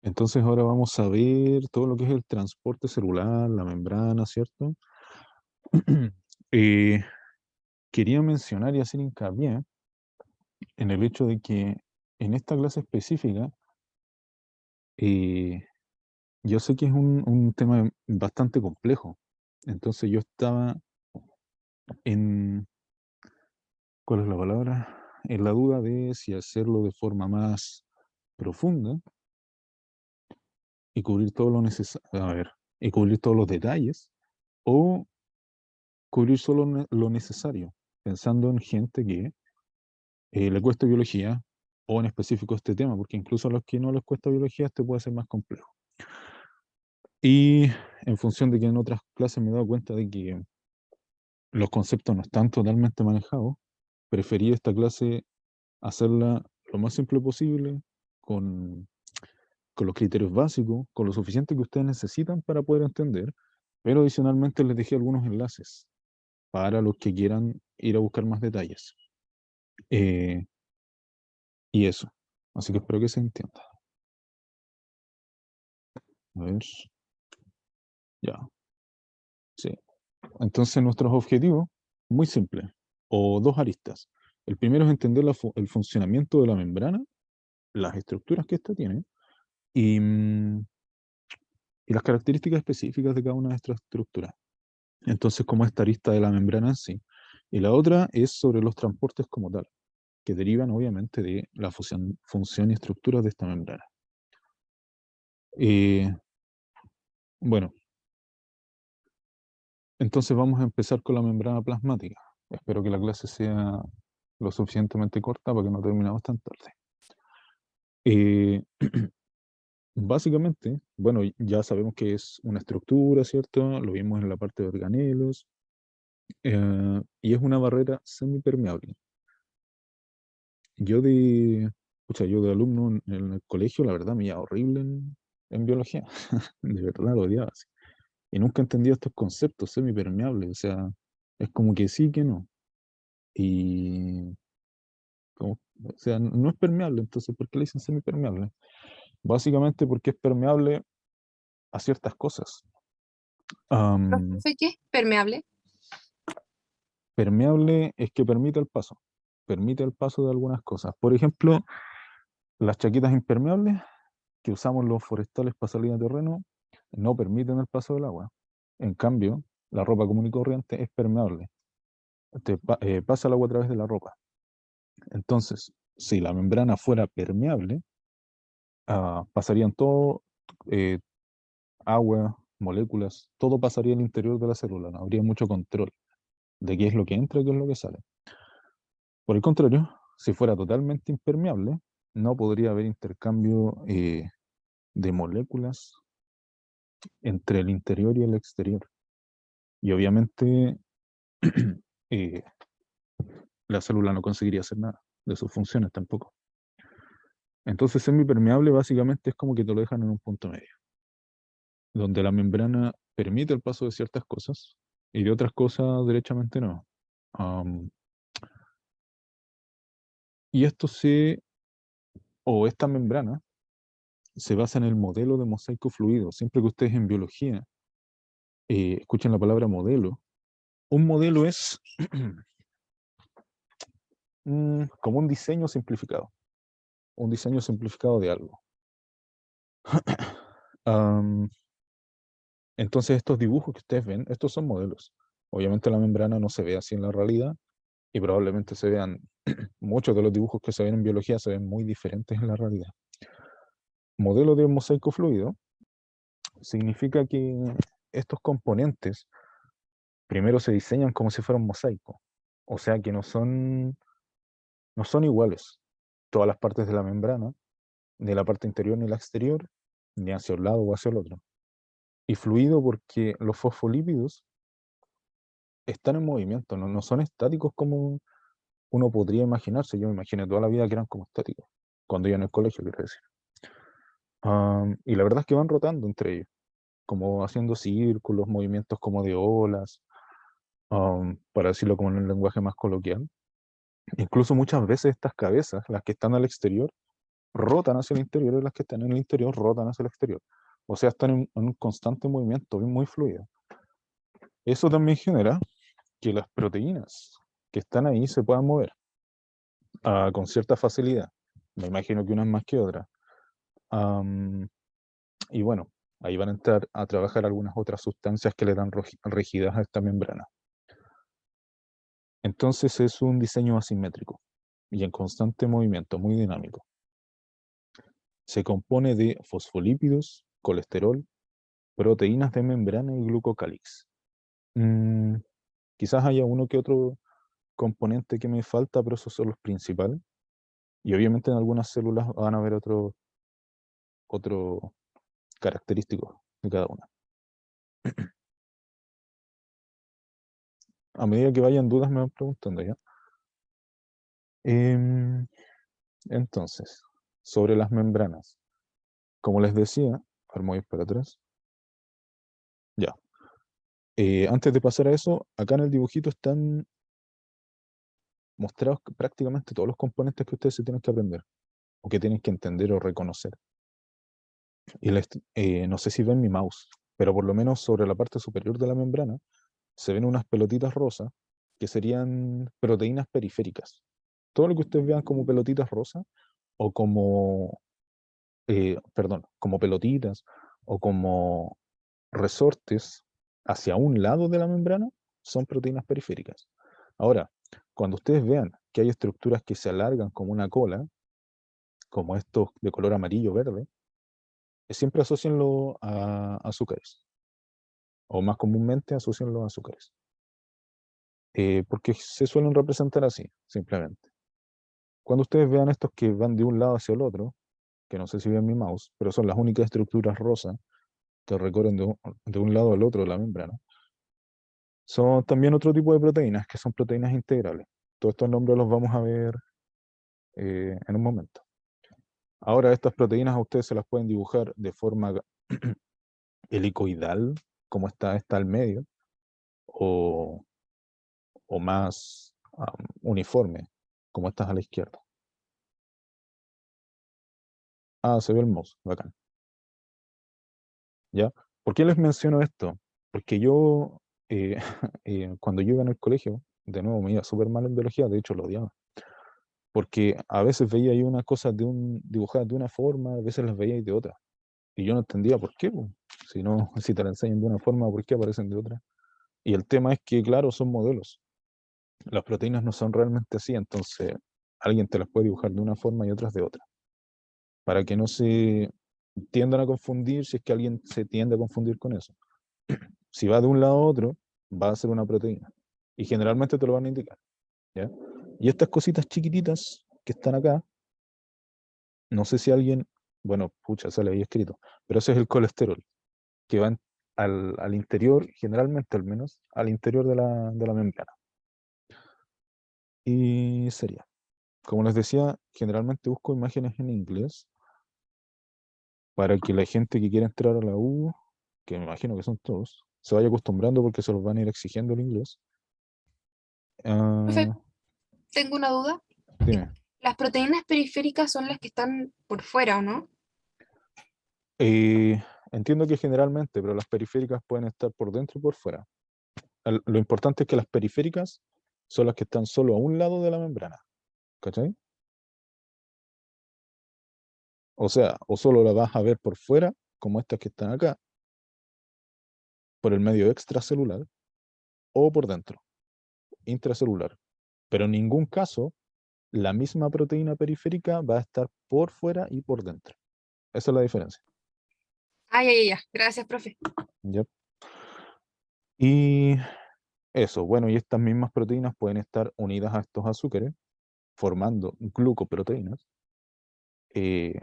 Entonces ahora vamos a ver todo lo que es el transporte celular, la membrana, ¿cierto? Eh, Quería mencionar y hacer hincapié en el hecho de que en esta clase específica, eh, yo sé que es un tema bastante complejo. Entonces yo estaba en, ¿cuál es la palabra? En la duda de si hacerlo de forma más profunda y cubrir todo lo necesario, a ver, y cubrir todos los detalles, o cubrir solo lo necesario, pensando en gente que le cuesta biología, o en específico este tema, porque incluso a los que no les cuesta biología, este puede ser más complejo. Y en función de que en otras clases me he dado cuenta de que los conceptos no están totalmente manejados, preferí esta clase hacerla lo más simple posible, con, con los criterios básicos, con lo suficiente que ustedes necesitan para poder entender, pero adicionalmente les dejé algunos enlaces para los que quieran ir a buscar más detalles. Eh, y eso. Así que espero que se entienda. A ver, ya, sí. Entonces nuestros objetivos, muy simples, o dos aristas. El primero es entender el funcionamiento de la membrana, las estructuras que ésta tiene, y, y las características específicas de cada una de estas estructuras. Entonces, como esta arista de la membrana en sí. Y la otra es sobre los transportes como tal, que derivan obviamente de la función y estructura de esta membrana. Eh, bueno, entonces vamos a empezar con la membrana plasmática. Espero que la clase sea lo suficientemente corta para que no terminemos tan tarde. Eh, Básicamente, bueno, ya sabemos que es una estructura, ¿cierto? Lo vimos en la parte de organelos, y es una barrera semipermeable. Yo de, yo de alumno en el colegio, la verdad, me iba horrible en biología. De verdad, lo odiaba así. Y nunca entendí estos conceptos semipermeables. O sea, es como que sí, que no. Y, o sea, no es permeable, entonces, ¿por qué le dicen semipermeable? Básicamente porque es permeable a ciertas cosas. Am, Profe, ¿qué es permeable? Permeable es que permite el paso de algunas cosas. Por ejemplo, las chaquetas impermeables que usamos los forestales para salir a terreno no permiten el paso del agua. En cambio, la ropa común y corriente es permeable. Pasa el agua a través de la ropa. Entonces, si la membrana fuera permeable, pasarían todo, eh, agua, moléculas, todo pasaría al interior de la célula, no habría mucho control de qué es lo que entra y qué es lo que sale. Por el contrario, si fuera totalmente impermeable, no podría haber intercambio de moléculas entre el interior y el exterior. Y obviamente eh, la célula no conseguiría hacer nada de sus funciones tampoco. Entonces, semipermeable básicamente es como que te lo dejan en un punto medio, donde la membrana permite el paso de ciertas cosas y de otras cosas derechamente no. Am, y esta membrana se basa en el modelo de mosaico fluido. Siempre que ustedes en biología escuchen la palabra modelo, un modelo es como un diseño simplificado de algo. Am, entonces estos dibujos que ustedes ven, estos son modelos. Obviamente la membrana no se ve así en la realidad y probablemente se vean, muchos de los dibujos que se ven en biología se ven muy diferentes en la realidad. Modelo de mosaico fluido significa que estos componentes primero se diseñan como si fuera un mosaico, o sea que no son iguales todas las partes de la membrana, ni la parte interior ni la exterior, ni hacia un lado o hacia el otro. Y fluido porque los fosfolípidos están en movimiento, no son estáticos como uno podría imaginarse. Yo me imaginé toda la vida que eran como estáticos, cuando iba en el colegio, quiero decir. Y la verdad es que van rotando entre ellos, como haciendo círculos, movimientos como de olas, para decirlo como en un lenguaje más coloquial. Incluso muchas veces estas cabezas, las que están al exterior, rotan hacia el interior y las que están en el interior rotan hacia el exterior. O sea, están en un constante movimiento muy fluido. Eso también genera que las proteínas que están ahí se puedan mover con cierta facilidad. Me imagino que unas más que otras. Y bueno, ahí van a entrar a trabajar algunas otras sustancias que le dan rigidez a esta membrana. Entonces es un diseño asimétrico y en constante movimiento, muy dinámico. Se compone de fosfolípidos, colesterol, proteínas de membrana y glucocálix. Quizás haya uno que otro componente que me falta, pero esos son los principales. Y obviamente en algunas células van a haber otro característico de cada una. A medida que vayan dudas me van preguntando ya. Entonces, sobre las membranas. Como les decía, vamos a ir para atrás. Ya. Antes de pasar a eso, acá en el dibujito están mostrados prácticamente todos los componentes que ustedes se tienen que aprender, o que tienen que entender o reconocer. Y no sé si ven mi mouse, pero por lo menos sobre la parte superior de la membrana se ven unas pelotitas rosas que serían proteínas periféricas. Todo lo que ustedes vean como pelotitas rosas o como, como pelotitas o como resortes hacia un lado de la membrana son proteínas periféricas. Ahora, cuando ustedes vean que hay estructuras que se alargan como una cola, como estos de color amarillo verde, siempre asocienlo a azúcares, o más comúnmente asocienlo a azúcares, porque se suelen representar así, simplemente. Cuando ustedes vean estos que van de un lado hacia el otro, que no sé si ven mi mouse, pero son las únicas estructuras rosas que recorren de un lado al otro de la membrana, son también otro tipo de proteínas, que son proteínas integrales. Todos estos nombres los vamos a ver en un momento. Ahora, estas proteínas a ustedes se las pueden dibujar de forma helicoidal, como está al medio, o, o más uniforme, como estas a la izquierda. Ah, se ve el mouse, bacán. ¿Ya? ¿Por qué les menciono esto? Porque yo, cuando yo iba en el colegio, de nuevo me iba súper mal en biología, de hecho lo odiaba. Porque a veces veía ahí unas cosas dibujadas de una forma, a veces las veía de otra. Y yo no entendía por qué, po. Si no, si te la enseñan de una forma, ¿por qué aparecen de otra? Y el tema es que, claro, son modelos. Las proteínas no son realmente así, entonces alguien te las puede dibujar de una forma y otras de otra. Para que no se tiendan a confundir si es que alguien se tiende a confundir con eso. Si va de un lado a otro, va a ser una proteína. Y generalmente te lo van a indicar. ¿Ya? Y estas cositas chiquititas que están acá, no sé si alguien, bueno, pucha, sale ahí escrito, pero ese es el colesterol, que va al interior, generalmente al menos, al interior de la membrana. Y sería, como les decía, generalmente busco imágenes en inglés para que la gente que quiera entrar a la U, que me imagino que son todos, se vaya acostumbrando porque se los van a ir exigiendo el inglés. Profe, Ah, tengo una duda. dime. Las proteínas periféricas son las que están por fuera, ¿o no? Entiendo que generalmente, pero las periféricas pueden estar por dentro y por fuera. Lo importante es que las periféricas son las que están solo a un lado de la membrana, ¿cachai? O sea, o solo la vas a ver por fuera, como estas que están acá, por el medio extracelular, o por dentro, intracelular. Pero en ningún caso la misma proteína periférica va a estar por fuera y por dentro. Esa es la diferencia. Ah, ya. Gracias, profe. ¿Ya? Y eso, bueno, y estas mismas proteínas pueden estar unidas a estos azúcares, formando glucoproteínas, eh,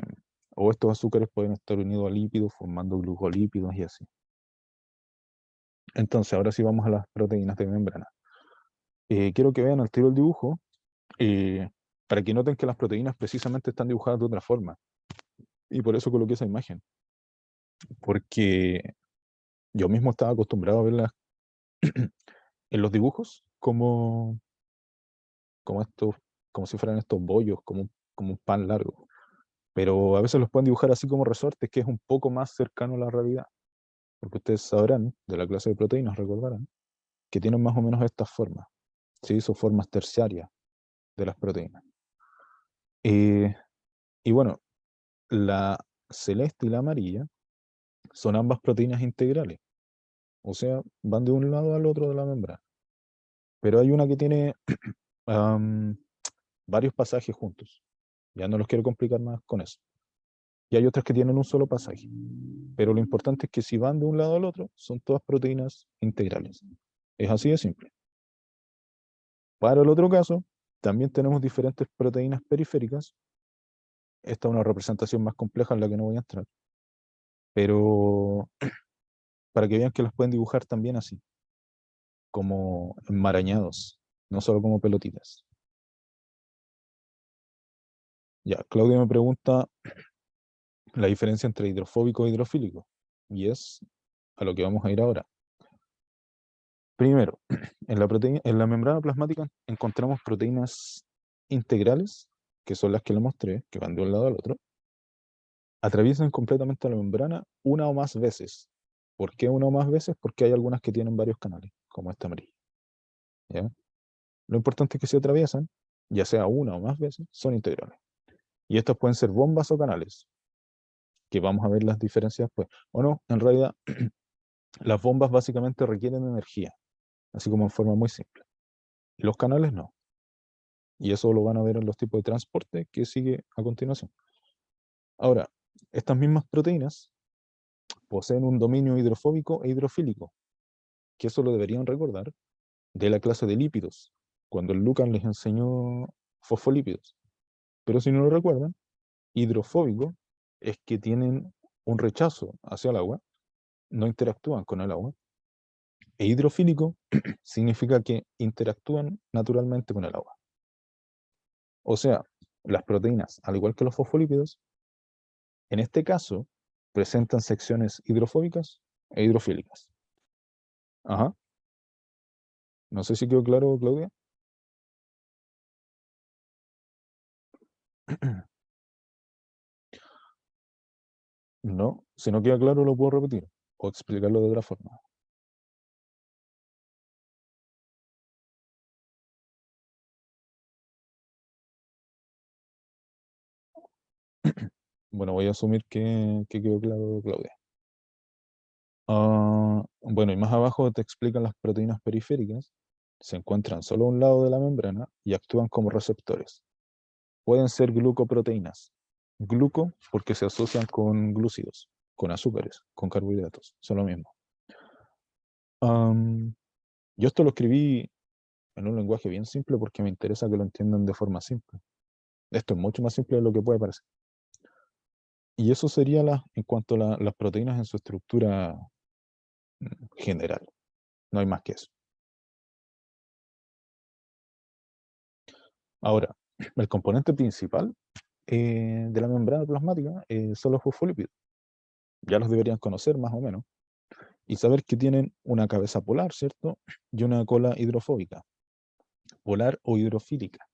o estos azúcares pueden estar unidos a lípidos, formando glucolípidos y así. Entonces, ahora sí vamos a las proteínas de membrana. Quiero que vean al tiro el dibujo, eh, para que noten que las proteínas precisamente están dibujadas de otra forma. Y por eso coloqué esa imagen. Porque yo mismo estaba acostumbrado a verlas en los dibujos como estos, como si fueran estos bollos, como un pan largo. pero a veces los pueden dibujar así como resortes, que es un poco más cercano a la realidad, porque ustedes sabrán, de la clase de proteínas, recordarán, que tienen más o menos estas formas, ¿sí? Son formas terciarias de las proteínas. Y bueno, la celeste y la amarilla son ambas proteínas integrales, o sea, van de un lado al otro de la membrana. Pero hay una que tiene varios pasajes juntos. Ya no los quiero complicar más con eso. Y hay otras que tienen un solo pasaje. Pero lo importante es que si van de un lado al otro, son todas proteínas integrales. Es así de simple. Para el otro caso, también tenemos diferentes proteínas periféricas. Esta es una representación más compleja en la que no voy a entrar. Pero para que vean que las pueden dibujar también así, como enmarañados, no solo como pelotitas. Ya, Claudia me pregunta la diferencia entre hidrofóbico e hidrofílico. Y es a lo que vamos a ir ahora. Primero, en la membrana plasmática encontramos proteínas integrales, que son las que le mostré, que van de un lado al otro. Atraviesan completamente la membrana una o más veces. ¿Por qué una o más veces? Porque hay algunas que tienen varios canales, como esta amarilla. ¿Ya? Lo importante es que si atraviesan, ya sea una o más veces, son integrales. Y estos pueden ser bombas o canales, que vamos a ver las diferencias después. O no, en realidad, las bombas básicamente requieren energía, así como en forma muy simple. Los canales no. Y eso lo van a ver en los tipos de transporte que sigue a continuación. Ahora, estas mismas proteínas poseen un dominio hidrofóbico e hidrofílico, que eso lo deberían recordar de la clase de lípidos, cuando el Lucas les enseñó fosfolípidos. Pero si no lo recuerdan, hidrofóbico es que tienen un rechazo hacia el agua, no interactúan con el agua, e hidrofílico significa que interactúan naturalmente con el agua. O sea, las proteínas, al igual que los fosfolípidos, en este caso, presentan secciones hidrofóbicas e hidrofílicas. Ajá. No sé si quedó claro, Claudia. No, si no queda claro lo puedo repetir o explicarlo de otra forma. Bueno, voy a asumir que quedó claro, Claudia. Bueno, y más abajo te explican las proteínas periféricas. Se encuentran solo a un lado de la membrana y actúan como receptores. Pueden ser glucoproteínas. Gluco porque se asocian con glúcidos, con azúcares, con carbohidratos. Son lo mismo. Yo esto lo escribí en un lenguaje bien simple porque me interesa que lo entiendan de forma simple. Esto es mucho más simple de lo que puede parecer. Y eso sería en cuanto a las proteínas en su estructura general. No hay más que eso. Ahora, el componente principal de la membrana plasmática son los fosfolípidos. Ya los deberían conocer más o menos. Y saber que tienen una cabeza polar, ¿cierto? Y una cola hidrofóbica. Polar o hidrofílica.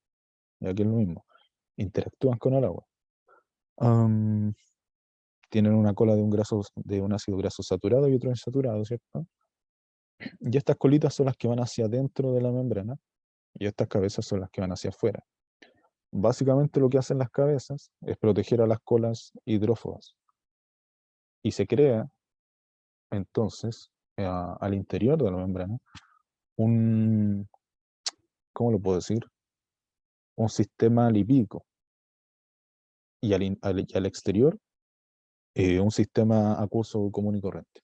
Ya que es lo mismo. Interactúan con el agua. Tienen una cola de un ácido graso saturado y otro insaturado, ¿cierto? Y estas colitas son las que van hacia adentro de la membrana y estas cabezas son las que van hacia afuera. Básicamente lo que hacen las cabezas es proteger a las colas hidrófobas. Y se crea, entonces, al interior de la membrana, un, ¿cómo lo puedo decir? Un sistema lipídico. Y al exterior, un sistema acuoso común y corriente.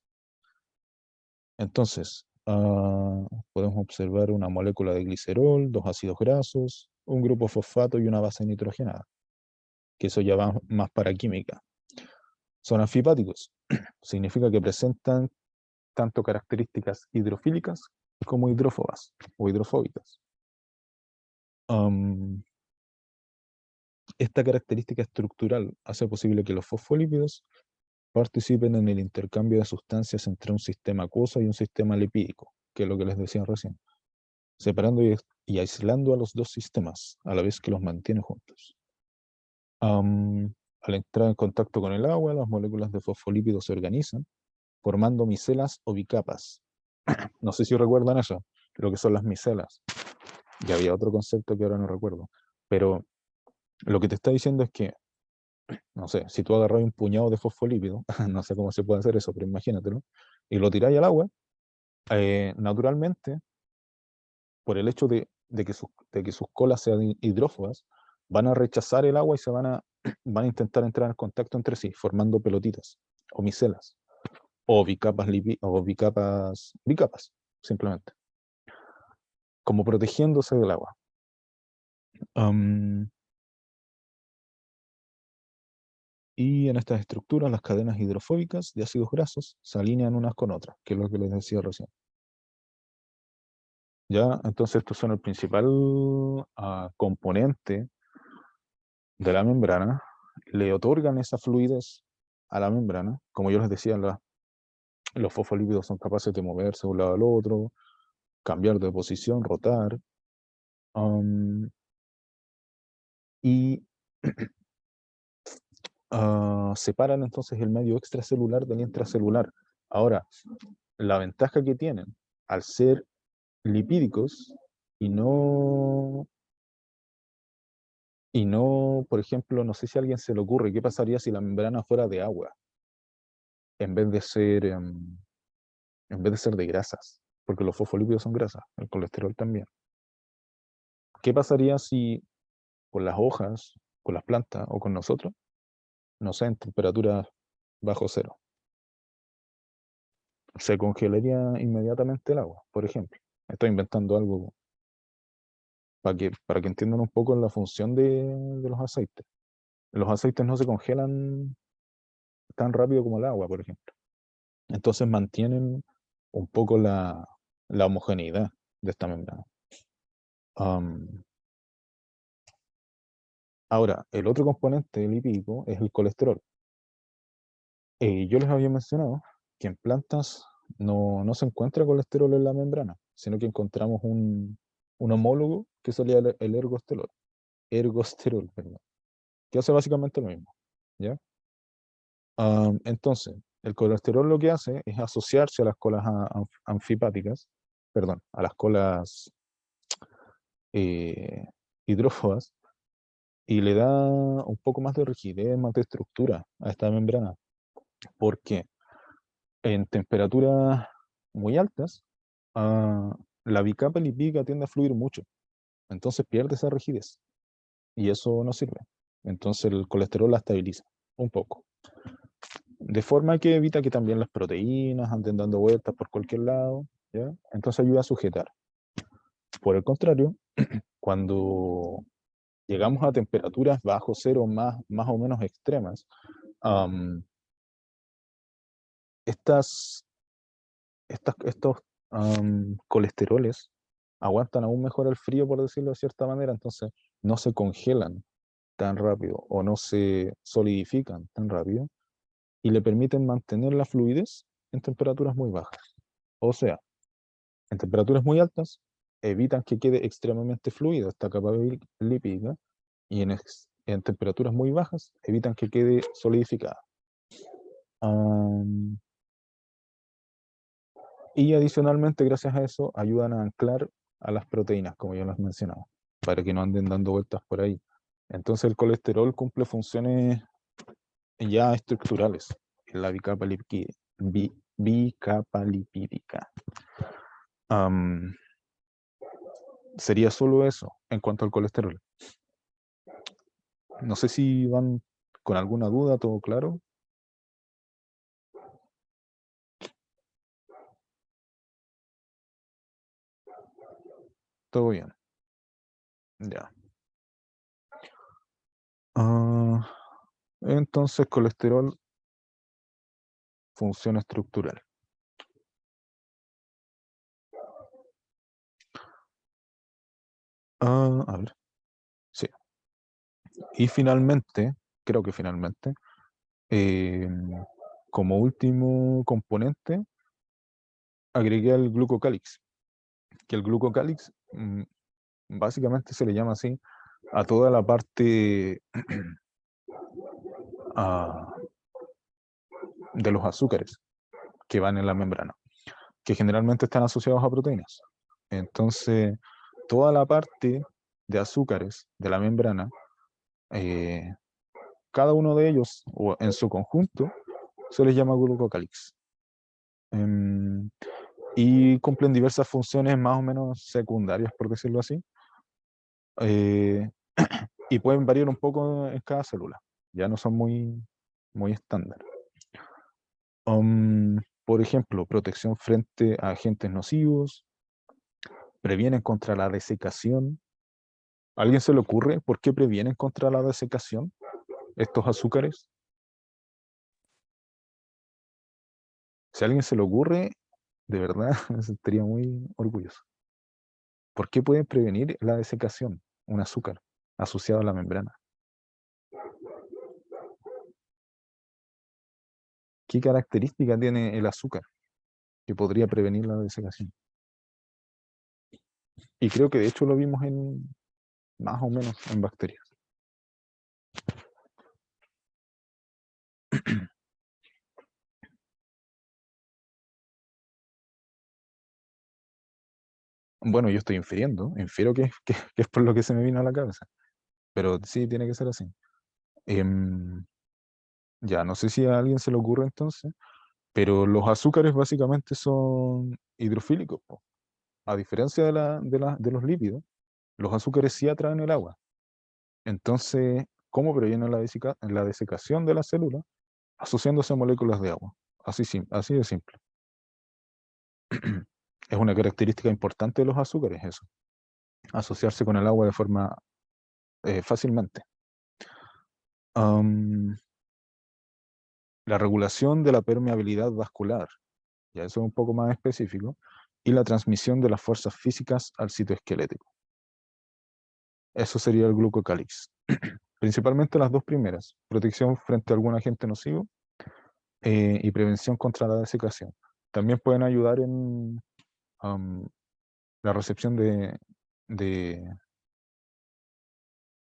Entonces, podemos observar una molécula de glicerol, dos ácidos grasos, un grupo fosfato y una base nitrogenada, que eso ya va más para química. Son anfipáticos, significa que presentan tanto características hidrofílicas como hidrófobas o hidrofóbicas. Esta característica estructural hace posible que los fosfolípidos participen en el intercambio de sustancias entre un sistema acuoso y un sistema lipídico, que es lo que les decía recién, separando y aislando a los dos sistemas, a la vez que los mantiene juntos. Al entrar en contacto con el agua, las moléculas de fosfolípidos se organizan, formando micelas o bicapas. No sé si recuerdan eso, lo que son las micelas. Y había otro concepto que ahora no recuerdo. Pero lo que te está diciendo es que, no sé, si tú agarras un puñado de fosfolípidos, no sé cómo se puede hacer eso, pero imagínatelo, y lo tiráis al agua, naturalmente, por el hecho de que sus colas sean hidrófobas, van a rechazar el agua y van a intentar entrar en contacto entre sí, formando pelotitas o micelas, o bicapas, simplemente, como protegiéndose del agua. Am, y en estas estructuras, las cadenas hidrofóbicas de ácidos grasos se alinean unas con otras, que es lo que les decía recién. ¿Ya? Entonces, estos son el principal componente de la membrana, le otorgan esa fluidez a la membrana. Como yo les decía, los fosfolípidos son capaces de moverse de un lado al otro, cambiar de posición, rotar, y separan entonces el medio extracelular del intracelular. Ahora, la ventaja que tienen al ser lipídicos y no, por ejemplo, no sé si a alguien se le ocurre qué pasaría si la membrana fuera de agua en vez de ser, de grasas, porque los fosfolípidos son grasas, el colesterol también. ¿Qué pasaría si con las hojas, con las plantas o con nosotros, no sé, en temperaturas bajo cero? Se congelaría inmediatamente el agua, por ejemplo. Estoy inventando algo para que entiendan un poco la función de los aceites. Los aceites no se congelan tan rápido como el agua, por ejemplo. Entonces mantienen un poco la homogeneidad de esta membrana. Ahora, el otro componente lipídico es el colesterol. Yo les había mencionado que en plantas no se encuentra colesterol en la membrana, sino que encontramos un homólogo que sería el ergosterol, perdón, que hace básicamente lo mismo, ¿ya? Entonces, el colesterol lo que hace es asociarse a las colas anfipáticas, perdón, a las colas eh, hidrófobas, y le da un poco más de rigidez, más de estructura a esta membrana, porque en temperaturas muy altas, la bicapa lipídica tiende a fluir mucho, entonces pierde esa rigidez, y eso no sirve. Entonces el colesterol la estabiliza un poco, de forma que evita que también las proteínas anden dando vueltas por cualquier lado, ¿ya? Entonces ayuda a sujetar. Por el contrario, cuando llegamos a temperaturas bajo cero más o menos extremas, am, estos colesteroles aguantan aún mejor el frío, por decirlo de cierta manera, entonces no se congelan tan rápido o no se solidifican tan rápido y le permiten mantener la fluidez en temperaturas muy bajas. O sea, en temperaturas muy altas evitan que quede extremadamente fluida esta capa lipídica, y en temperaturas muy bajas evitan que quede solidificada. Y adicionalmente, gracias a eso, ayudan a anclar a las proteínas, como ya las mencionaba, para que no anden dando vueltas por ahí. Entonces el colesterol cumple funciones ya estructurales en la bicapa lipídica. Sería solo eso en cuanto al colesterol. No sé si van con alguna duda, todo claro. Todo bien. Ya. Entonces, colesterol, función estructural. A ver. Sí. Y finalmente, creo que finalmente, como último componente, agregué el glucocálix, que el glucocálix básicamente se le llama así a toda la parte de los azúcares que van en la membrana, que generalmente están asociados a proteínas. Entonces, toda la parte de azúcares de la membrana, cada uno de ellos, o en su conjunto, se les llama glucocálix. Y cumplen diversas funciones más o menos secundarias, por decirlo así, y pueden variar un poco en cada célula, ya no son muy estándar. Por ejemplo, protección frente a agentes nocivos, previenen contra la desecación. ¿A alguien se le ocurre por qué previenen contra la desecación estos azúcares? Si a alguien se le ocurre, de verdad me sentiría muy orgulloso. ¿Por qué pueden prevenir la desecación un azúcar asociado a la membrana? ¿Qué característica tiene el azúcar que podría prevenir la desecación? Y creo que de hecho lo vimos en más o menos en bacterias. Bueno, yo estoy infiero que es por lo que se me vino a la cabeza, pero sí tiene que ser así. Ya, no sé si a alguien se le ocurre entonces, pero los azúcares básicamente son hidrofílicos, po. A diferencia de los lípidos, los azúcares sí atraen el agua. Entonces, ¿cómo previenen la desecación de la célula? Asociándose a moléculas de agua. Así de simple. Es una característica importante de los azúcares eso, asociarse con el agua de forma fácilmente. La regulación de la permeabilidad vascular, ya eso es un poco más específico, y la transmisión de las fuerzas físicas al sitio esquelético. Eso sería el glucocálix. Principalmente las dos primeras, protección frente a algún agente nocivo y prevención contra la desecación. También pueden ayudar en la recepción de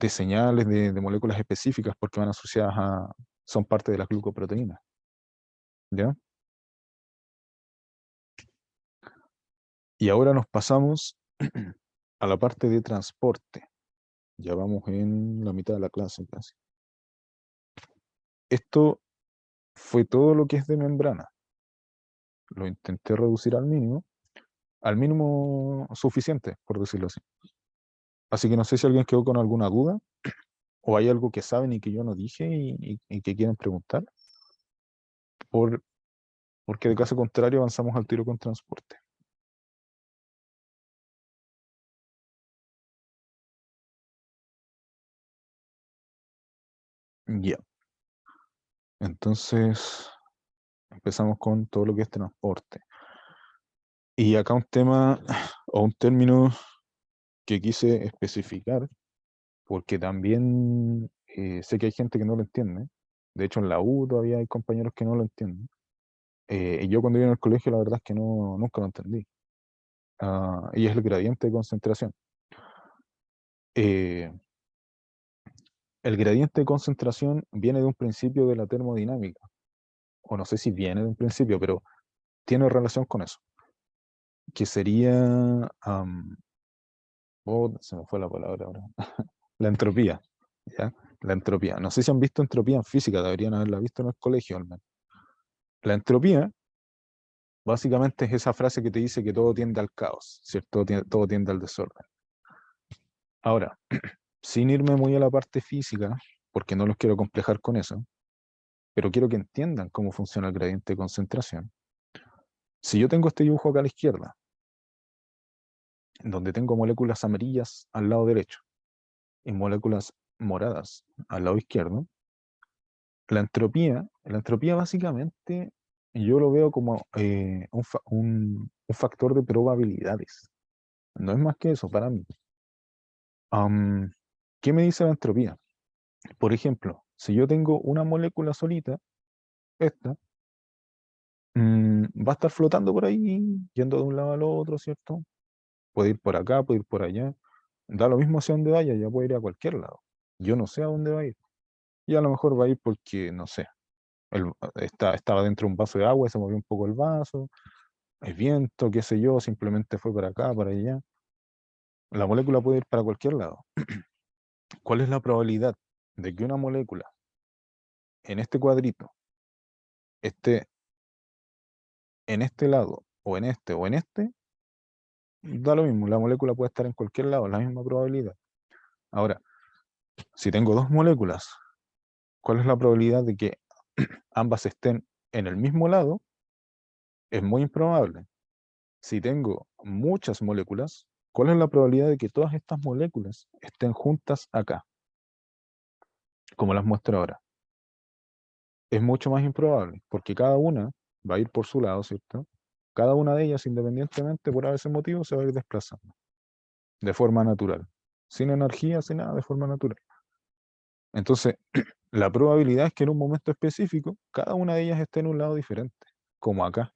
señales de moléculas específicas porque van asociadas son parte de las glucoproteínas. ¿Ya? Y ahora nos pasamos a la parte de transporte. Ya vamos en la mitad de la clase casi. Esto fue todo lo que es de membrana. Lo intenté reducir al mínimo suficiente, por decirlo así. Así que no sé si alguien quedó con alguna duda o hay algo que saben y que yo no dije y que quieren preguntar, porque de caso contrario avanzamos al tiro con transporte. Ya. Entonces, empezamos con todo lo que es transporte. Y acá un tema o un término que quise especificar, porque también sé que hay gente que no lo entiende. De hecho, en la U todavía hay compañeros que no lo entienden. Y yo cuando iba en el colegio, la verdad es que nunca lo entendí. Y es el gradiente de concentración. Eh, el gradiente de concentración viene de un principio de la termodinámica, o no sé si viene de un principio, pero tiene relación con eso, que sería, se me fue la palabra ahora, la entropía, ¿ya? La entropía. No sé si han visto entropía en física, deberían haberla visto en el colegio al menos. La entropía básicamente es esa frase que te dice que todo tiende al caos, ¿cierto? Todo tiende al desorden. Ahora, sin irme muy a la parte física, porque no los quiero complejar con eso, pero quiero que entiendan cómo funciona el gradiente de concentración. Si yo tengo este dibujo acá a la izquierda, donde tengo moléculas amarillas al lado derecho y moléculas moradas al lado izquierdo, la entropía básicamente yo lo veo como un factor de probabilidades. No es más que eso para mí. ¿Qué me dice la entropía? Por ejemplo, si yo tengo una molécula solita, esta, va a estar flotando por ahí, yendo de un lado al otro, ¿cierto? Puede ir por acá, puede ir por allá. Da lo mismo hacia dónde vaya, ya puede ir a cualquier lado. Yo no sé a dónde va a ir. Y a lo mejor va a ir porque, no sé, estaba dentro de un vaso de agua y se movió un poco el vaso, hay viento, qué sé yo, simplemente fue para acá, para allá. La molécula puede ir para cualquier lado. ¿Cuál es la probabilidad de que una molécula en este cuadrito esté en este lado, o en este, o en este? Da lo mismo, la molécula puede estar en cualquier lado, la misma probabilidad. Ahora, si tengo dos moléculas, ¿cuál es la probabilidad de que ambas estén en el mismo lado? Es muy improbable. Si tengo muchas moléculas, ¿cuál es la probabilidad de que todas estas moléculas estén juntas acá? Como las muestro ahora. Es mucho más improbable, porque cada una va a ir por su lado, ¿cierto? Cada una de ellas, independientemente por ese motivo, se va a ir desplazando de forma natural. Sin energía, sin nada, de forma natural. Entonces, la probabilidad es que en un momento específico, cada una de ellas esté en un lado diferente, como acá.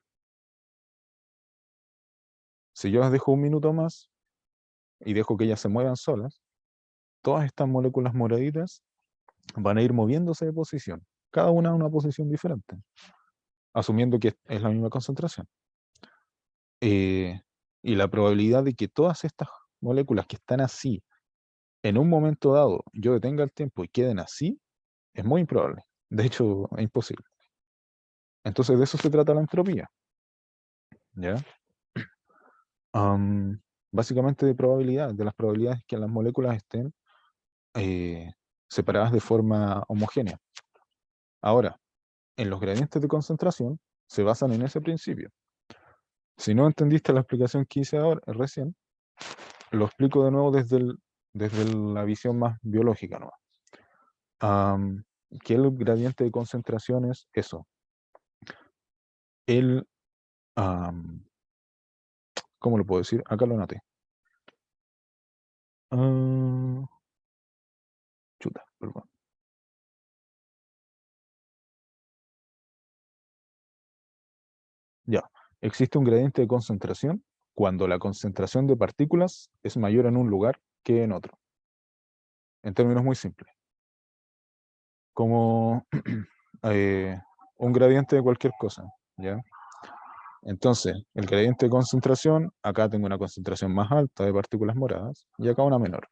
Si yo las dejo un minuto más y dejo que ellas se muevan solas, todas estas moléculas moraditas van a ir moviéndose de posición, cada una a una posición diferente, asumiendo que es la misma concentración. Eh, y la probabilidad de que todas estas moléculas que están así, en un momento dado, yo detenga el tiempo y queden así, es muy improbable. De hecho, es imposible. Entonces, de eso se trata la entropía. ¿Ya? Básicamente de probabilidad, de las probabilidades que las moléculas estén eh, separadas de forma homogénea. Ahora, en los gradientes de concentración se basan en ese principio. Si no entendiste la explicación que hice ahora, recién, lo explico de nuevo desde la visión más biológica, ¿no? Que el gradiente de concentración es eso. El, am, ¿Cómo lo puedo decir? Acá lo anoté. Ah, chuta, perdón. Ya, existe un gradiente de concentración cuando la concentración de partículas es mayor en un lugar que en otro. En términos muy simples. Como eh, un gradiente de cualquier cosa, ¿ya? Entonces, el gradiente de concentración, acá tengo una concentración más alta de partículas moradas y acá una menor.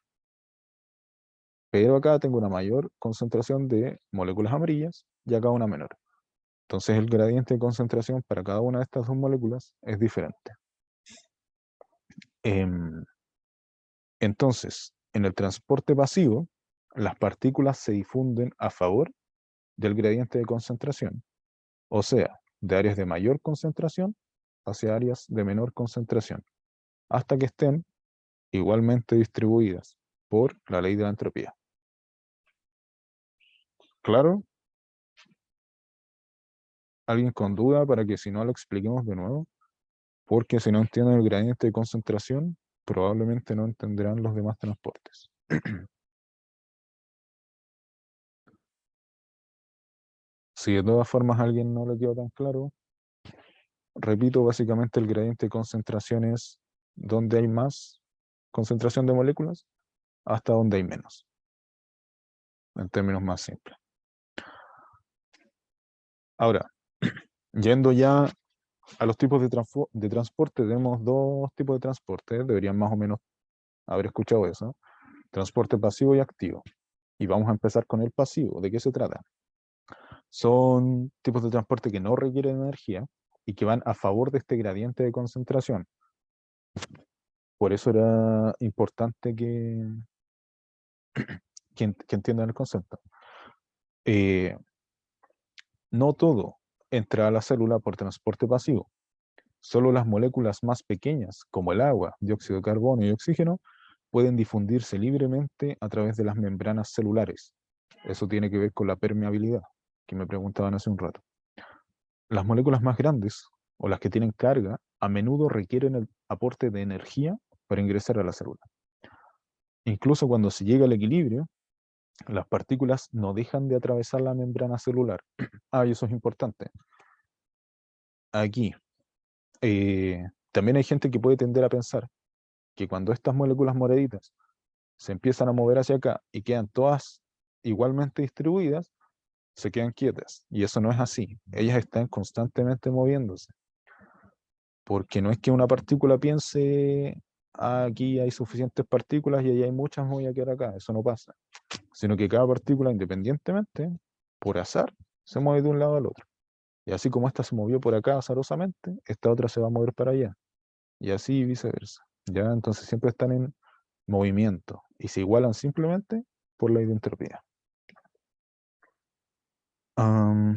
Pero acá tengo una mayor concentración de moléculas amarillas y acá una menor. Entonces, el gradiente de concentración para cada una de estas dos moléculas es diferente. Em, Entonces, en el transporte pasivo, las partículas se difunden a favor del gradiente de concentración, o sea, de áreas de mayor concentración hacia áreas de menor concentración, hasta que estén igualmente distribuidas por la ley de la entropía. ¿Claro? ¿Alguien con duda para que si no lo expliquemos de nuevo? Porque si no entienden el gradiente de concentración, probablemente no entenderán los demás transportes. Si de todas formas a alguien no le quedó tan claro, repito, básicamente el gradiente de concentración es donde hay más concentración de moléculas hasta donde hay menos, en términos más simples. Ahora, yendo ya a los tipos de transporte, tenemos dos tipos de transporte, deberían más o menos haber escuchado eso, transporte pasivo y activo. Y vamos a empezar con el pasivo. ¿De qué se trata? Son tipos de transporte que no requieren energía y que van a favor de este gradiente de concentración. Por eso era importante que entiendan el concepto. Eh, no todo entra a la célula por transporte pasivo. Solo las moléculas más pequeñas, como el agua, dióxido de carbono y oxígeno, pueden difundirse libremente a través de las membranas celulares. Eso tiene que ver con la permeabilidad, que me preguntaban hace un rato. Las moléculas más grandes, o las que tienen carga, a menudo requieren el aporte de energía para ingresar a la célula. Incluso cuando se llega al equilibrio, las partículas no dejan de atravesar la membrana celular. Y eso es importante. Aquí, también hay gente que puede tender a pensar que cuando estas moléculas moraditas se empiezan a mover hacia acá y quedan todas igualmente distribuidas, se quedan quietas. Y eso no es así. Ellas están constantemente moviéndose. Porque no es que una partícula piense, "Ah, aquí hay suficientes partículas y ahí hay muchas, me voy a quedar acá". Eso no pasa. Sino que cada partícula, independientemente, por azar, se mueve de un lado al otro. Y así como esta se movió por acá azarosamente, esta otra se va a mover para allá. Y así viceversa. ¿Ya? Entonces siempre están en movimiento y se igualan simplemente por ley de entropía. Am,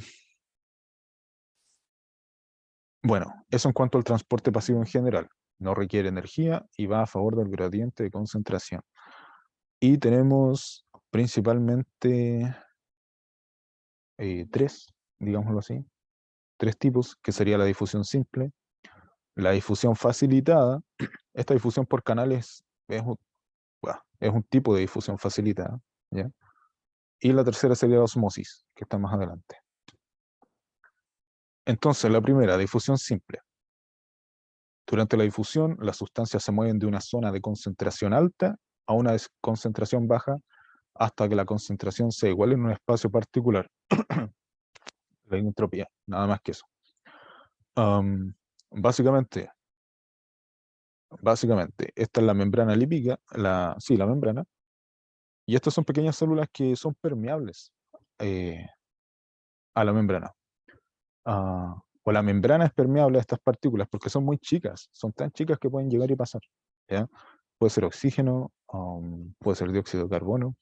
bueno, eso en cuanto al transporte pasivo en general. No requiere energía y va a favor del gradiente de concentración. Y tenemos principalmente tres, digámoslo así, tres tipos, que sería la difusión simple, la difusión facilitada. Esta difusión por canales es un tipo de difusión facilitada, ¿ya? Y la tercera sería la osmosis, que está más adelante. Entonces, la primera, difusión simple. Durante la difusión, las sustancias se mueven de una zona de concentración alta a una concentración baja hasta que la concentración sea igual en un espacio particular. La entropía, nada más que eso. Am, básicamente, esta es la membrana lípica, sí, la membrana, y estas son pequeñas células que son permeables eh, a la membrana. O la membrana es permeable a estas partículas porque son muy chicas, son tan chicas que pueden llegar y pasar, ¿ya? Puede ser oxígeno, puede ser dióxido de carbono,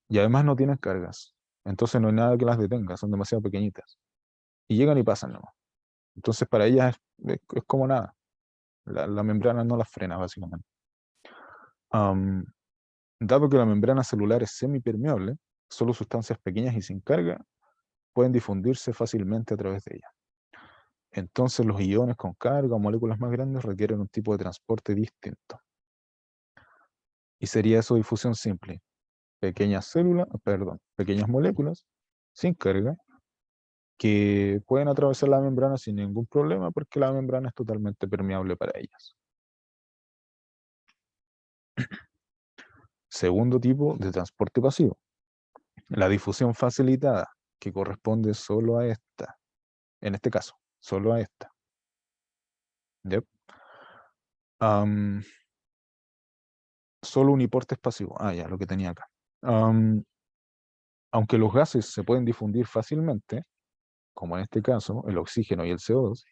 y además no tienen cargas, entonces no hay nada que las detenga, son demasiado pequeñitas, y llegan y pasan nomás. Entonces para ellas es como nada, la membrana no las frena básicamente. Am, dado que la membrana celular es semipermeable, solo sustancias pequeñas y sin carga pueden difundirse fácilmente a través de ella. Entonces los iones con carga o moléculas más grandes requieren un tipo de transporte distinto. Y sería eso difusión simple. Pequeñas moléculas sin carga que pueden atravesar la membrana sin ningún problema porque la membrana es totalmente permeable para ellas. Segundo tipo de transporte pasivo. La difusión facilitada, que corresponde solo a esta. En este caso, solo a esta. ¿Yep? Solo un hiporte es pasivo. Ya, lo que tenía acá. Aunque los gases se pueden difundir fácilmente, como en este caso, el oxígeno y el CO2,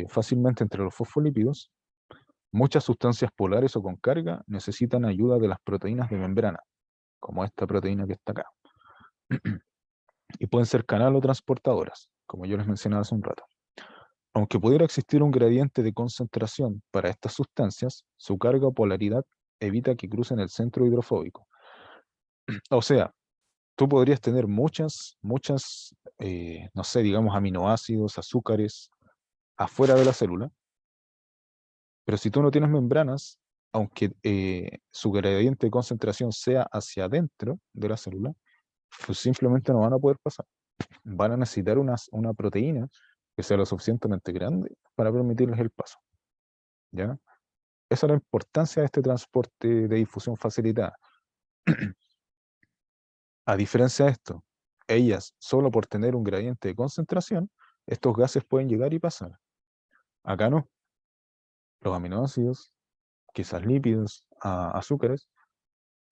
fácilmente entre los fosfolípidos, muchas sustancias polares o con carga necesitan ayuda de las proteínas de membrana, como esta proteína que está acá. Y pueden ser canal o transportadoras, como yo les mencionaba hace un rato. Aunque pudiera existir un gradiente de concentración para estas sustancias, su carga o polaridad evita que crucen el centro hidrofóbico. O sea, tú podrías tener muchas, no sé, digamos aminoácidos, azúcares, afuera de la célula, pero si tú no tienes membranas, aunque su gradiente de concentración sea hacia adentro de la célula, pues simplemente no van a poder pasar. Van a necesitar una proteína que sea lo suficientemente grande para permitirles el paso. ¿Ya? Esa es la importancia de este transporte de difusión facilitada. A diferencia de esto, ellas, solo por tener un gradiente de concentración, estos gases pueden llegar y pasar. Acá no. Los aminoácidos, quizás lípidos, azúcares,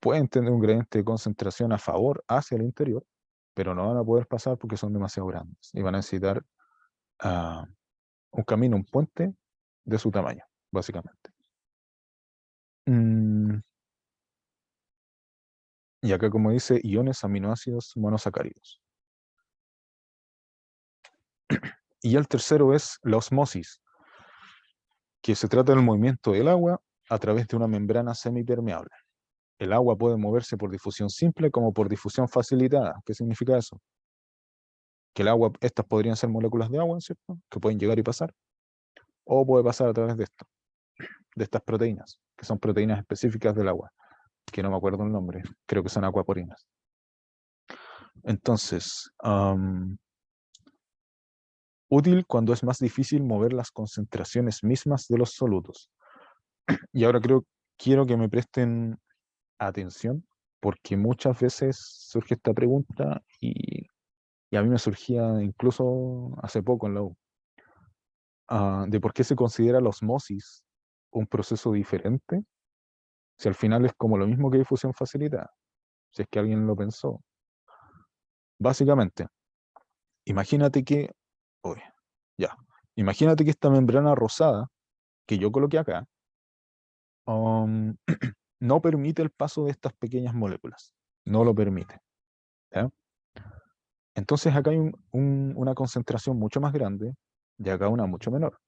pueden tener un gradiente de concentración a favor hacia el interior, pero no van a poder pasar porque son demasiado grandes y van a necesitar un camino, un puente de su tamaño, básicamente. Y acá, como dice, iones, aminoácidos, monosacáridos. Y el tercero es la osmosis, que se trata del movimiento del agua a través de una membrana semipermeable. El agua puede moverse por difusión simple como por difusión facilitada. ¿Qué significa eso? Que el agua, estas podrían ser moléculas de agua, ¿cierto? Que pueden llegar y pasar, o puede pasar a través de esto, de estas proteínas, que son proteínas específicas del agua, que no me acuerdo el nombre, creo que son acuaporinas. Entonces, útil cuando es más difícil mover las concentraciones mismas de los solutos. Y ahora quiero que me presten atención porque muchas veces surge esta pregunta y a mí me surgía incluso hace poco en la U, de por qué se considera la osmosis un proceso diferente, si al final es como lo mismo que difusión facilitada, si es que alguien lo pensó. Básicamente, imagínate que, uy, ya, imagínate que esta membrana rosada que yo coloqué acá, um, no permite el paso de estas pequeñas moléculas, no lo permite. ¿Ya? Entonces acá hay una concentración mucho más grande y acá una mucho menor.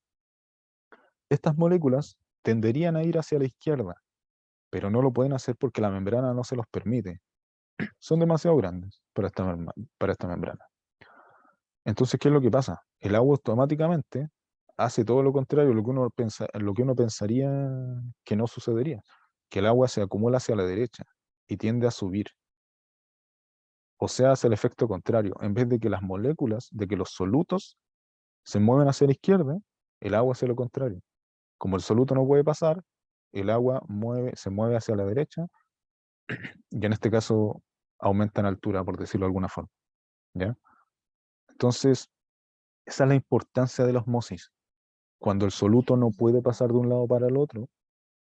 Estas moléculas tenderían a ir hacia la izquierda, pero no lo pueden hacer porque la membrana no se los permite. Son demasiado grandes para esta membrana. Entonces, ¿qué es lo que pasa? El agua automáticamente hace todo lo contrario, lo que uno pensaría que no sucedería, que el agua se acumula hacia la derecha y tiende a subir. O sea, hace el efecto contrario. En vez de que las moléculas, de que los solutos se mueven hacia la izquierda, el agua hace lo contrario. Como el soluto no puede pasar, el agua se mueve hacia la derecha y en este caso aumenta en altura, por decirlo de alguna forma. ¿Ya? Entonces, esa es la importancia de la osmosis. Cuando el soluto no puede pasar de un lado para el otro,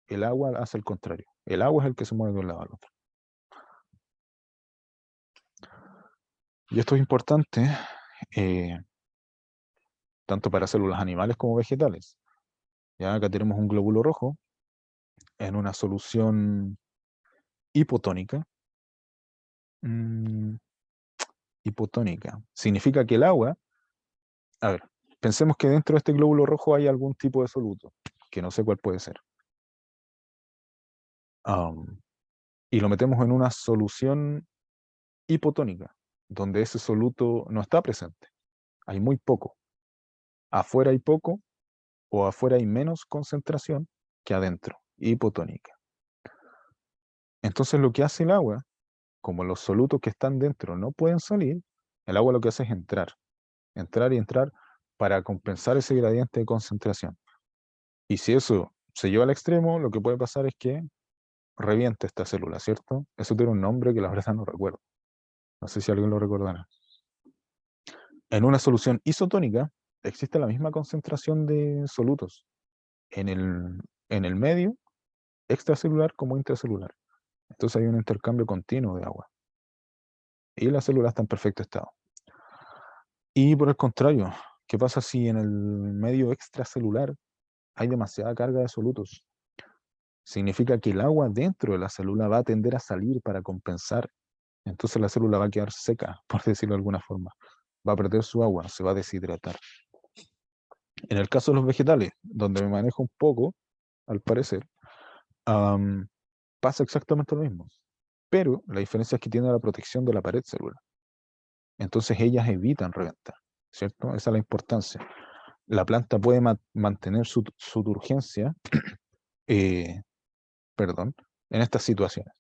el agua hace el contrario. El agua es el que se mueve de un lado al otro. Y esto es importante eh, tanto para células animales como vegetales. Ya acá tenemos un glóbulo rojo en una solución hipotónica. Mm, hipotónica. Significa que el agua, a ver, pensemos que dentro de este glóbulo rojo hay algún tipo de soluto, que no sé cuál puede ser. Y lo metemos en una solución hipotónica, donde ese soluto no está presente. Hay muy poco. Afuera hay poco o afuera hay menos concentración que adentro, hipotónica. Entonces lo que hace el agua, como los solutos que están dentro no pueden salir, el agua lo que hace es entrar y entrar para compensar ese gradiente de concentración. Y si eso se lleva al extremo, lo que puede pasar es que reviente esta célula, ¿cierto? Eso tiene un nombre que la verdad no recuerdo. No sé si alguien lo recordará. En una solución isotónica existe la misma concentración de solutos en el medio, extracelular como intracelular. Entonces hay un intercambio continuo de agua. Y la célula está en perfecto estado. Y por el contrario, ¿qué pasa si en el medio extracelular hay demasiada carga de solutos? Significa que el agua dentro de la célula va a tender a salir para compensar. Entonces la célula va a quedar seca, por decirlo de alguna forma. Va a perder su agua, se va a deshidratar. En el caso de los vegetales, donde me manejo un poco, al parecer, pasa exactamente lo mismo. Pero la diferencia es que tiene la protección de la pared celular. Entonces ellas evitan reventar, ¿cierto? Esa es la importancia. La planta puede mantener su turgencia, eh, perdón, en estas situaciones.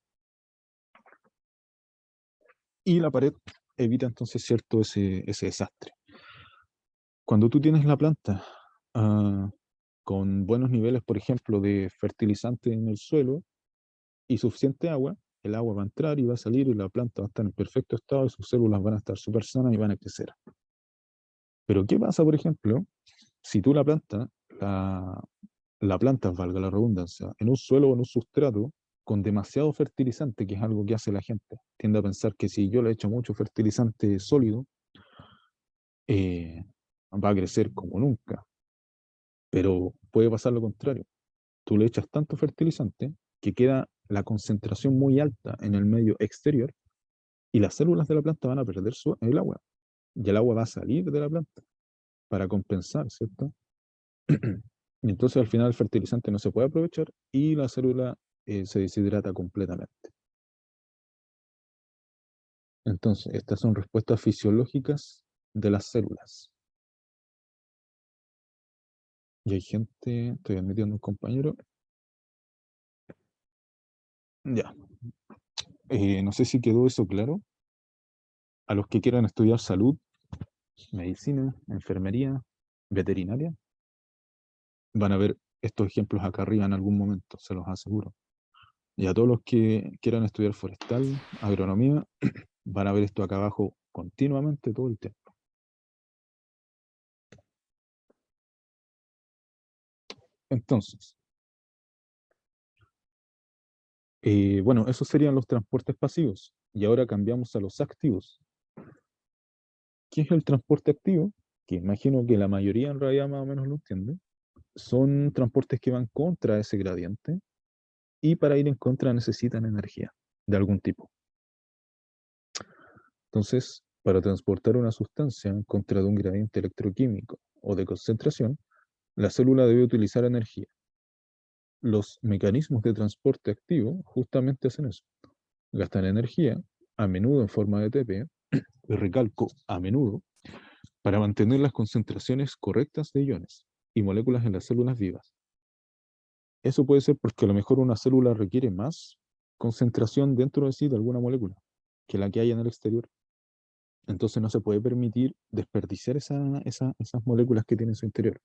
Y la pared evita entonces, ¿cierto?, ese desastre. Cuando tú tienes la planta con buenos niveles, por ejemplo, de fertilizante en el suelo y suficiente agua, el agua va a entrar y va a salir y la planta va a estar en perfecto estado y sus células van a estar súper sanas y van a crecer. Pero ¿qué pasa, por ejemplo, si tú la plantas, valga la redundancia, en un suelo o en un sustrato con demasiado fertilizante, que es algo que hace la gente? Tiende a pensar que si yo le echo mucho fertilizante sólido, va a crecer como nunca. Pero puede pasar lo contrario. Tú le echas tanto fertilizante que queda la concentración muy alta en el medio exterior y las células de la planta van a perder el agua. Y el agua va a salir de la planta para compensar, ¿cierto? Y entonces al final el fertilizante no se puede aprovechar y la célula se deshidrata completamente. Entonces, estas son respuestas fisiológicas de las células. Y hay gente, estoy admitiendo un compañero. Ya. No sé si quedó eso claro. A los que quieran estudiar salud, medicina, enfermería, veterinaria, van a ver estos ejemplos acá arriba en algún momento, se los aseguro. Y a todos los que quieran estudiar forestal, agronomía, van a ver esto acá abajo continuamente todo el tiempo. Entonces, bueno, esos serían los transportes pasivos. Y ahora cambiamos a los activos. ¿Qué es el transporte activo? Que imagino que la mayoría en realidad más o menos lo entiende. Son transportes que van contra ese gradiente y para ir en contra necesitan energía de algún tipo. Entonces, para transportar una sustancia en contra de un gradiente electroquímico o de concentración, la célula debe utilizar energía. Los mecanismos de transporte activo justamente hacen eso. Gastan energía, a menudo en forma de ATP, y recalco, a menudo, para mantener las concentraciones correctas de iones y moléculas en las células vivas. Eso puede ser porque a lo mejor una célula requiere más concentración dentro de sí de alguna molécula que la que hay en el exterior. Entonces no se puede permitir desperdiciar esas moléculas que tiene en su interior.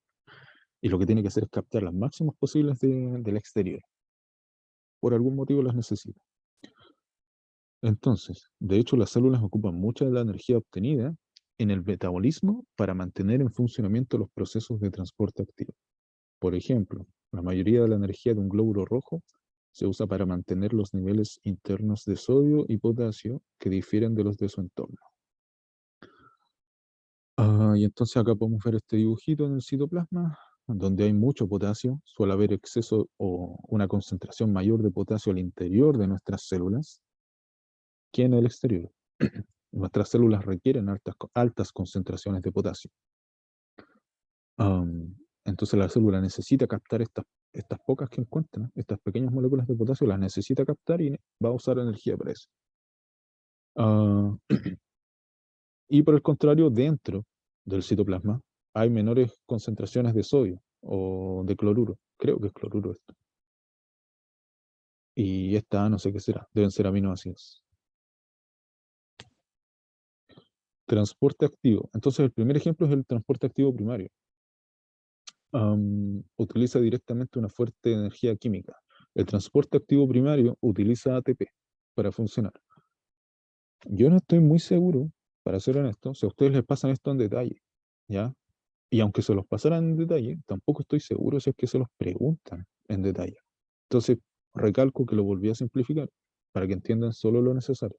Y lo que tiene que hacer es captar las máximas posibles del exterior. Por algún motivo las necesita. Entonces, de hecho, las células ocupan mucha de la energía obtenida en el metabolismo para mantener en funcionamiento los procesos de transporte activo. Por ejemplo, la mayoría de la energía de un glóbulo rojo se usa para mantener los niveles internos de sodio y potasio que difieren de los de su entorno. Y entonces acá podemos ver este dibujito en el citoplasma, donde hay mucho potasio, suele haber exceso o una concentración mayor de potasio al interior de nuestras células que en el exterior. Nuestras células requieren altas concentraciones de potasio. Entonces la célula necesita captar estas pocas que encuentra, estas pequeñas moléculas de potasio, las necesita captar y va a usar energía para eso. Ah, y por el contrario, dentro del citoplasma hay menores concentraciones de sodio o de cloruro. Creo que es cloruro esto. Y esta no sé qué será, deben ser aminoácidos. Transporte activo. Entonces el primer ejemplo es el transporte activo primario. Utiliza directamente una fuerte energía química. El transporte activo primario utiliza ATP para funcionar. Yo no estoy muy seguro, para ser honesto, si a ustedes les pasan esto en detalle, ¿ya? Y aunque se los pasaran en detalle, tampoco estoy seguro si es que se los preguntan en detalle. Entonces, recalco que lo volví a simplificar para que entiendan solo lo necesario.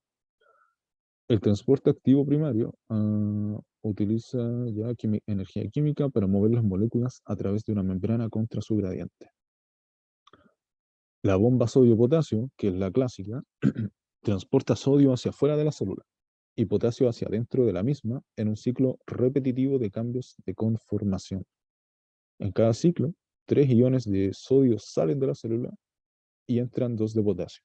El transporte activo primario utiliza ya energía química para mover las moléculas a través de una membrana contra su gradiente. La bomba sodio-potasio, que es la clásica, transporta sodio hacia afuera de la célula y potasio hacia adentro de la misma en un ciclo repetitivo de cambios de conformación. En cada ciclo, 3 iones de sodio salen de la célula y entran 2 de potasio.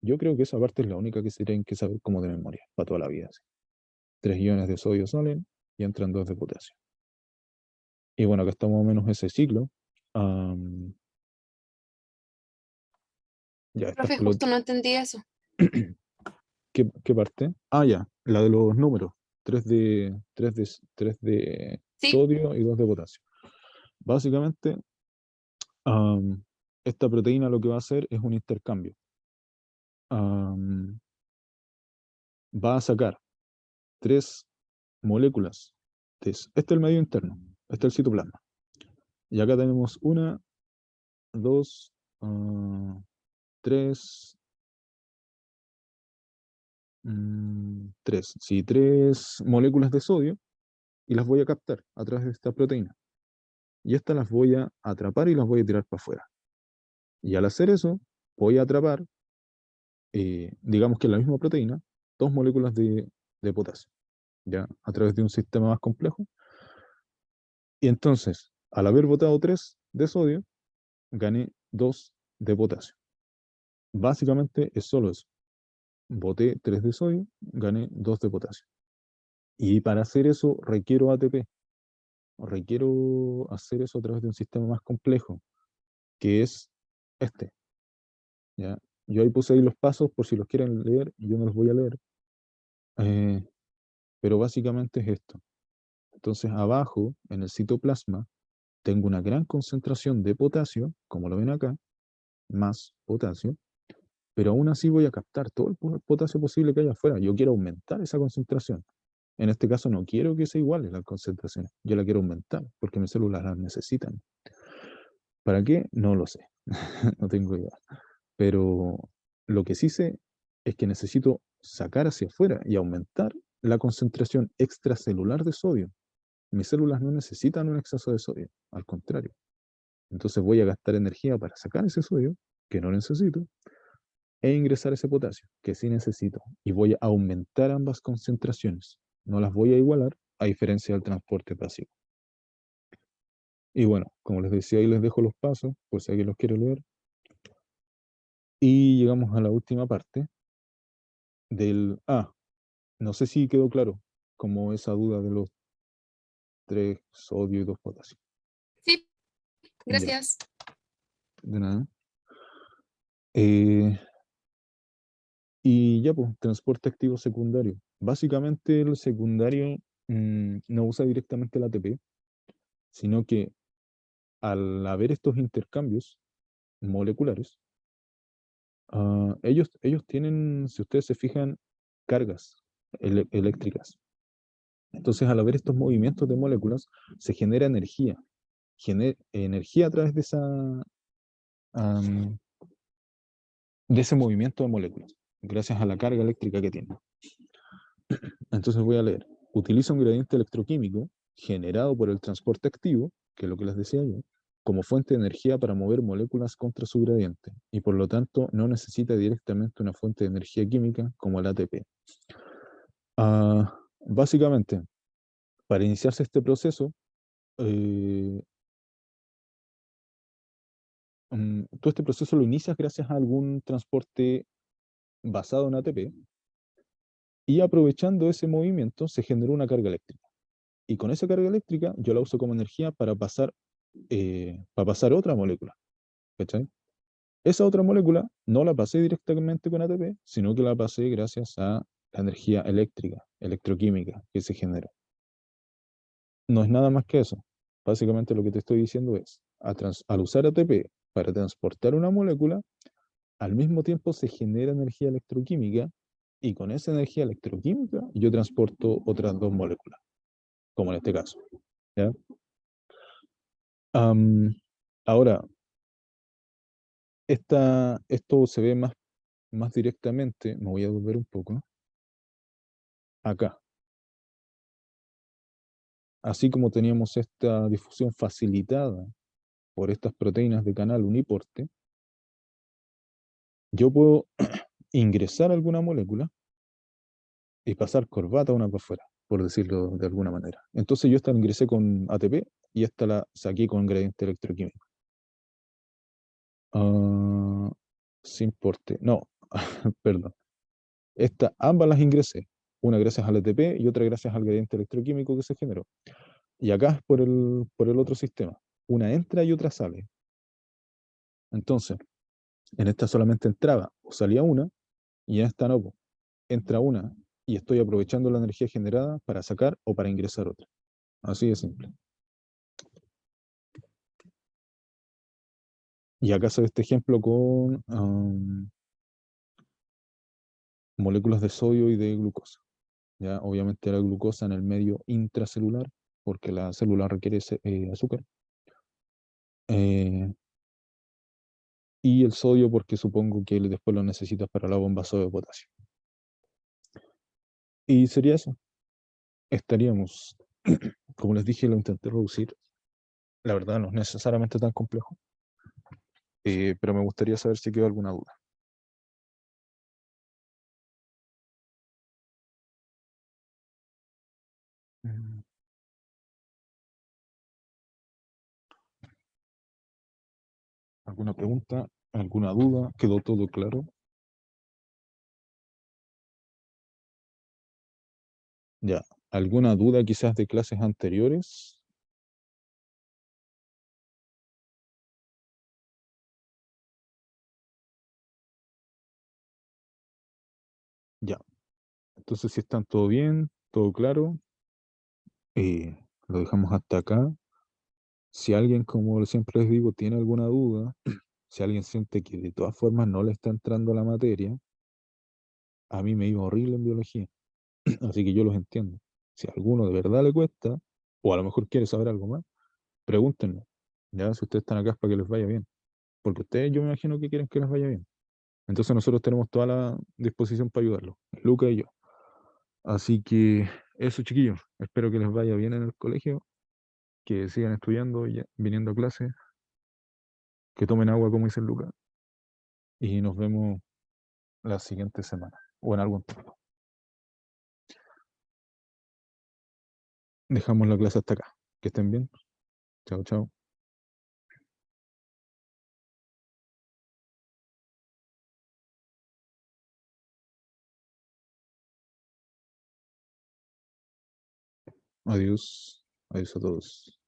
Yo creo que esa parte es la única que se tienen que saber como de memoria, para toda la vida. ¿Sí? 3 iones de sodio salen y entran 2 de potasio. Y bueno, acá está más o menos ese ciclo. Ya está. Profe, justo no entendí eso. ¿Qué parte? Ya, la de los números. 3 de Sí, sodio y 2 de potasio. Básicamente, esta proteína lo que va a hacer es un intercambio. Va a sacar 3 moléculas. Este es el medio interno. Este es el citoplasma. Y acá tenemos 1, 2, 3, 3. Sí, 3 moléculas de sodio y las voy a captar a través de esta proteína. Y estas las voy a atrapar y las voy a tirar para afuera. Y al hacer eso, voy a atrapar, digamos que en la misma proteína, 2 moléculas de potasio, ¿ya? A través de un sistema más complejo. Y entonces, al haber botado 3 de sodio, gané 2 de potasio. Básicamente es solo eso. Boté 3 de sodio, gané 2 de potasio. Y para hacer eso requiero ATP. Requiero hacer eso a través de un sistema más complejo, que es este. ¿Ya? Yo ahí puse ahí los pasos por si los quieren leer, y yo no los voy a leer. Pero básicamente es esto. Entonces abajo, en el citoplasma, tengo una gran concentración de potasio, como lo ven acá, más potasio, pero aún así voy a captar todo el potasio posible que haya afuera. Yo quiero aumentar esa concentración. En este caso no quiero que sea igual la concentración, yo la quiero aumentar porque mis células las necesitan. ¿Para qué? No lo sé, no tengo idea. Pero lo que sí sé es que necesito sacar hacia afuera y aumentar la concentración extracelular de sodio. Mis células no necesitan un exceso de sodio, al contrario. Entonces voy a gastar energía para sacar ese sodio, que no necesito, e ingresar ese potasio, que sí necesito. Y voy a aumentar ambas concentraciones. No las voy a igualar, a diferencia del transporte pasivo. Y bueno, como les decía, ahí les dejo los pasos, por si alguien los quiere leer. Y llegamos a la última parte del... no sé si quedó claro, como esa duda de los 3 sodio y 2 potasio. Sí, Ya, gracias. de nada. Eh, y ya, pues, transporte activo secundario. Básicamente el secundario no usa directamente el ATP, sino que al haber estos intercambios moleculares, ellos tienen, si ustedes se fijan, cargas eléctricas. Entonces, al haber estos movimientos de moléculas, se genera energía. Energía a través am, de ese movimiento de moléculas, gracias a la carga eléctrica que tiene. Entonces voy a leer. Utiliza un gradiente electroquímico generado por el transporte activo, que es lo que les decía yo, como fuente de energía para mover moléculas contra su gradiente, y por lo tanto no necesita directamente una fuente de energía química como el ATP. Básicamente, para iniciarse este proceso, tú este proceso lo inicias gracias a algún transporte basado en ATP, y aprovechando ese movimiento se generó una carga eléctrica. Y con esa carga eléctrica yo la uso como energía para pasar otra molécula. ¿Cachai? Esa otra molécula no la pasé directamente con ATP, sino que la pasé gracias a la energía eléctrica, electroquímica que se genera. No es nada más que eso. Básicamente lo que te estoy diciendo es, al usar ATP para transportar una molécula, al mismo tiempo se genera energía electroquímica y con esa energía electroquímica yo transporto otras 2 moléculas, como en este caso. ¿Ya? Ahora, esto se ve más directamente, me voy a volver un poco, acá. Así como teníamos esta difusión facilitada por estas proteínas de canal uniporte, yo puedo ingresar alguna molécula y pasar corbata una para afuera, por decirlo de alguna manera. Entonces yo esta la ingresé con ATP y esta la saqué con gradiente electroquímico. Sin porte. No, perdón. Ambas las ingresé. Una gracias al ATP y otra gracias al gradiente electroquímico que se generó. Y acá es por el otro sistema. Una entra y otra sale. Entonces, en esta solamente entraba o salía una, y en esta no, po. Entra una y estoy aprovechando la energía generada para sacar o para ingresar otra. Así de simple. Y acá se ve este ejemplo con moléculas de sodio y de glucosa. ¿Ya? Obviamente la glucosa en el medio intracelular, porque la célula requiere azúcar. Eh, y el sodio porque supongo que después lo necesitas para la bomba sodio de potasio. Y sería eso. Estaríamos, como les dije, lo intenté reducir. La verdad no es necesariamente tan complejo, pero me gustaría saber si quedó alguna duda. Mm, ¿Alguna pregunta? ¿Alguna duda? ¿Quedó todo claro? Ya. ¿Alguna duda quizás de clases anteriores? Ya. Entonces, si están todo bien, todo claro, lo dejamos hasta acá. Si alguien, como siempre les digo, tiene alguna duda Si alguien siente que de todas formas no le está entrando la materia, a mí me iba horrible en biología, así que yo los entiendo. Si a alguno de verdad le cuesta, o a lo mejor quiere saber algo más, pregúntenme. Ya, si ustedes están acá es para que les vaya bien. Porque ustedes yo me imagino que quieren que les vaya bien. Entonces nosotros tenemos toda la disposición para ayudarlos, Luca y yo. Así que eso, chiquillos. Espero que les vaya bien en el colegio, que sigan estudiando y viniendo a clase, que tomen agua, como dice Luca, y nos vemos la siguiente semana o en algún tiempo. Dejamos la clase hasta acá. Que estén bien. Chao, chao. Adiós. Adiós a todos.